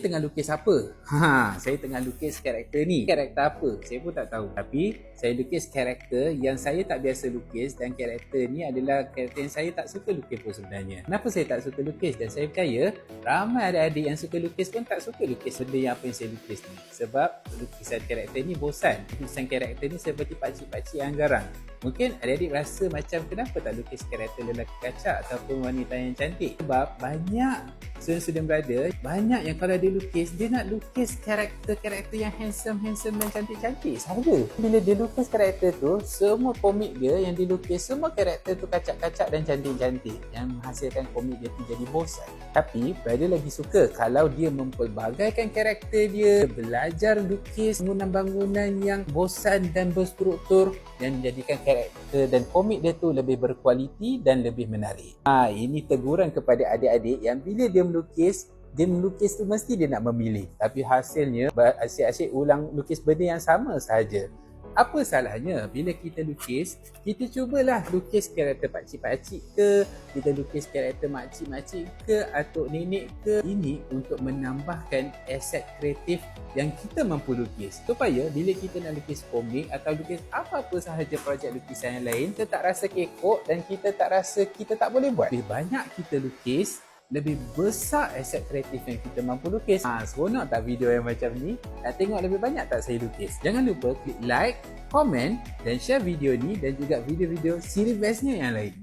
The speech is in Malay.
tengah lukis apa? Saya tengah lukis karakter ni. Karakter apa? Saya pun tak tahu. Tapi saya lukis karakter yang saya tak biasa lukis, dan karakter ni adalah karakter yang saya tak suka lukis pun sebenarnya. Kenapa saya tak suka lukis? Dan saya percaya ramai adik-adik yang suka lukis pun tak suka lukis benda yang apa yang saya lukis ni. Sebab lukisan karakter ni bosan. Lukisan karakter ni seperti pakcik-pakcik yang garang. Mungkin adik-adik rasa macam kenapa tak lukis karakter lelaki kacak ataupun wanita yang cantik? Sebab banyak student-student brother, banyak yang kalau dia lukis, dia nak lukis karakter-karakter yang handsome dan cantik-cantik sahaja. Bila dia lukis karakter tu, semua komik dia yang dilukis, semua karakter tu kacak-kacak dan cantik-cantik, yang menghasilkan komik dia tu jadi bosan. Tapi brother lagi suka kalau dia mempelbagaikan karakter dia, belajar lukis bangunan-bangunan yang bosan dan berstruktur, dan menjadikan karakter dan komik dia tu lebih berkualiti dan lebih menarik. Ini teguran kepada adik-adik yang bila dia melukis tu mesti dia nak memilih, tapi hasilnya asyik-asyik ulang lukis benda yang sama sahaja. Apa salahnya bila kita lukis, kita cubalah lukis karakter pakcik-pakcik ke, kita lukis karakter makcik-makcik ke, atuk nenek ke. Ini untuk menambahkan aset kreatif yang kita mampu lukis, supaya bila kita nak lukis komik atau lukis apa-apa sahaja projek lukisan yang lain, kita tak rasa kekok dan kita tak rasa kita tak boleh buat. Lebih banyak kita lukis, lebih besar aset kreatif yang kita mampu lukis. Seronok tak video yang macam ni? Nak tengok lebih banyak tak saya lukis? Jangan lupa klik like, komen dan share video ni dan juga video-video siri bestnya yang lain.